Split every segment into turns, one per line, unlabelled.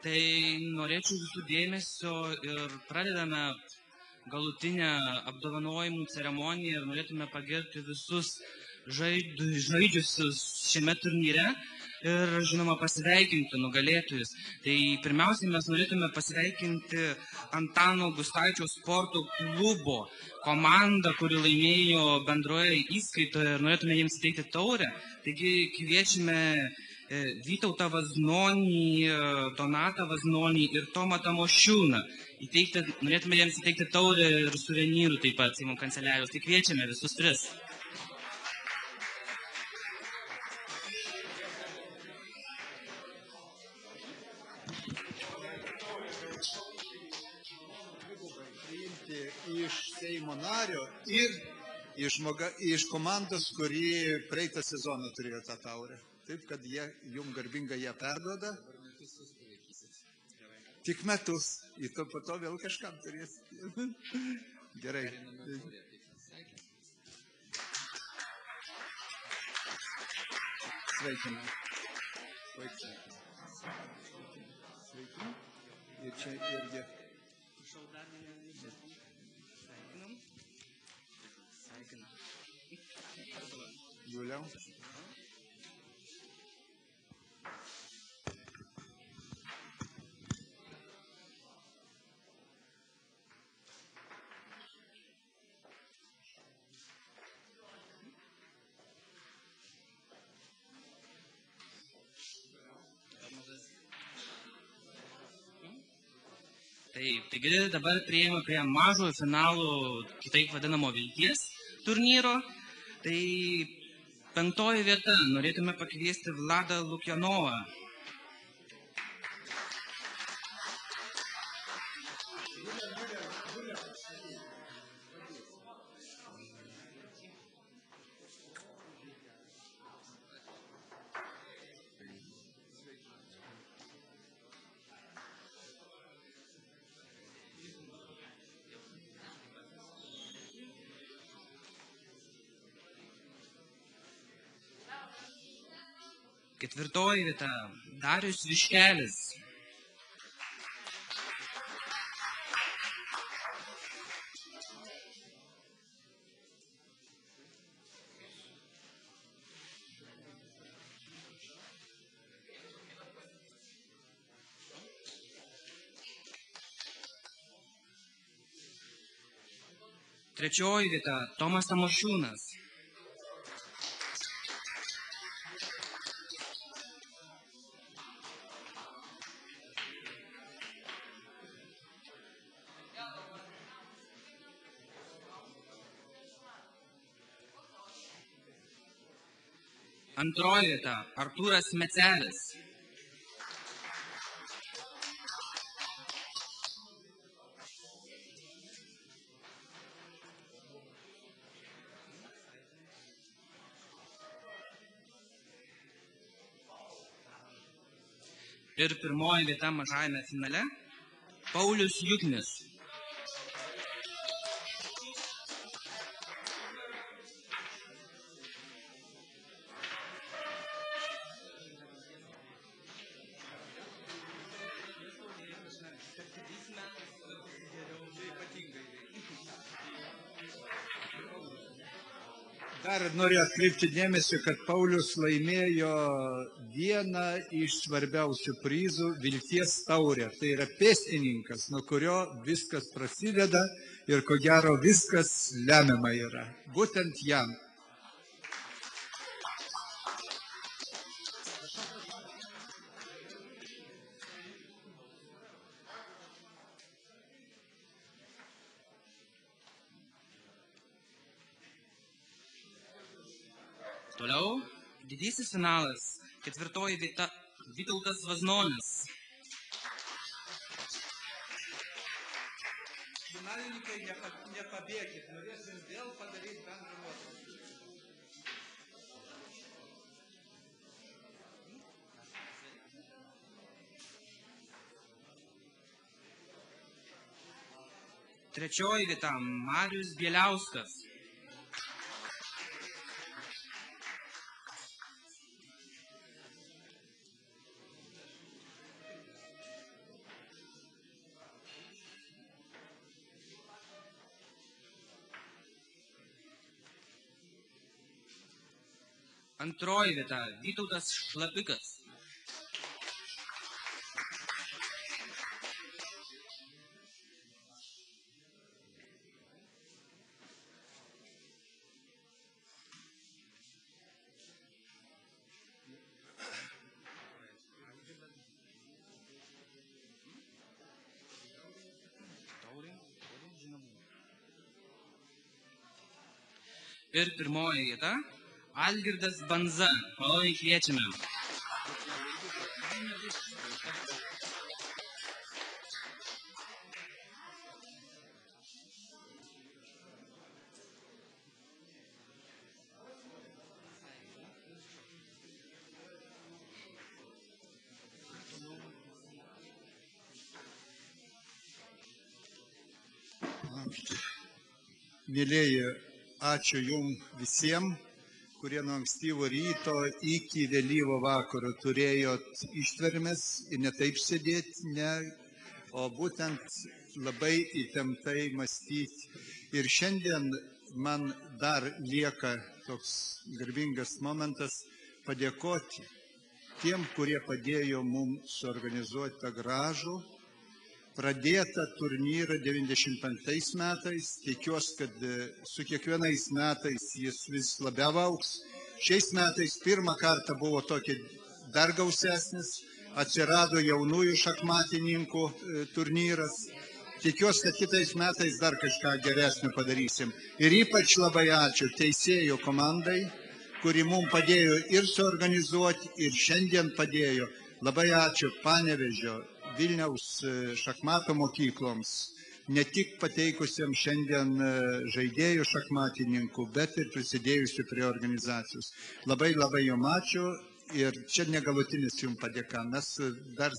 Tai norėčiau visų dėmesio ir pradedame galutinę apdovanojimų ceremoniją ir norėtume pagerbti visus žaidžiusius šiame turnyre ir, žinoma, pasveikinti nugalėtojus. Tai pirmiausiai mes norėtume pasveikinti Antano Gustaičio sporto klubo komandą, kuri laimėjo bendroje įskaitoje ir norėtume jiems įteikti taurę. Taigi kviečiame Vytautą Vaznonį, Donatą Vaznonį ir Tomą Tamošiūną. Norėtume jiems įteikti taurę ir suvenyrų taip pat Seimo kanceliarijos. Tai kviečiame visus tris.
Priimti iš Seimo nario ir iš komandos, kuri praeitą sezoną turėjo tą taurę. Taip, kad jie jums garbingai ją perduoda. Tik metus. Ir po to vėl kažkam turės. Gerai. Sveikinam. Sveikinam. Ir čia irgi. Juliau.
Taip, taigi dabar prieėjome prie mažojo finalo, kitaip vadinamo vilties turnyro. Tai 5 vieta, norėtume pakviesti Vladą Lukjanovą. Ketvirtoji vieta, Darius Viškelis. Trečioji vieta, Tomas Tamošiūnas. Antroji vieta, Artūras Mecelis. Ir pirmoji vieta mažajame finale, Paulius Juknis.
Dar noriu atkreipti dėmesį, kad Paulius laimėjo vieną iš svarbiausių prizų – Vilties taurę. Tai yra pėstininkas, nuo kurio viskas prasideda ir ko gero viskas lemiama yra. Būtent jam.
Toliau, didysis finalas, 4 vieta, Vytautas Vaznonis.
Finalininkai, nepabėgit, norėsim vėl padaryti bendrą nuotrauką.
Trečioji vieta, Marius Bieliauskas. Antroji vieta Vytautas Šlapikas. Ir pirmoji vieta Algirdas Banza. Maloniai kviečiame.
Mėlyjeji, ačiū Jums visiems, kurie nuo ankstyvo ryto iki vėlyvo vakaro turėjot ištvermės ir ne taip sėdėti, o būtent labai įtemptai mąstyti. Ir šiandien man dar lieka toks garbingas momentas padėkoti tiem, kurie padėjo mums suorganizuoti tą gražų pradėtą turnyrą 95 metais. Tikiuosi, kad su kiekvienais metais jis vis labiau augs. Šiais metais pirmą kartą buvo tokia dar gausesnis, atsirado jaunųjų šachmatininkų turnyras. Tikiuosi, kad kitais metais dar kažką geresnio padarysim. Ir ypač labai ačiū teisėjų komandai, kuri mums padėjo ir suorganizuoti, ir šiandien padėjo. Labai ačiū Panevėžio, Vilniaus šachmato mokykloms, ne tik pateikusiems šiandien žaidėjų šachmatininkų, bet ir prisidėjusių prie organizacijos. Labai jums ačiū ir čia negalutinis jums padėka. Mes dar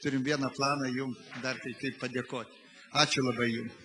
turim vieną planą jums dar kaip padėkoti. Ačiū labai jums.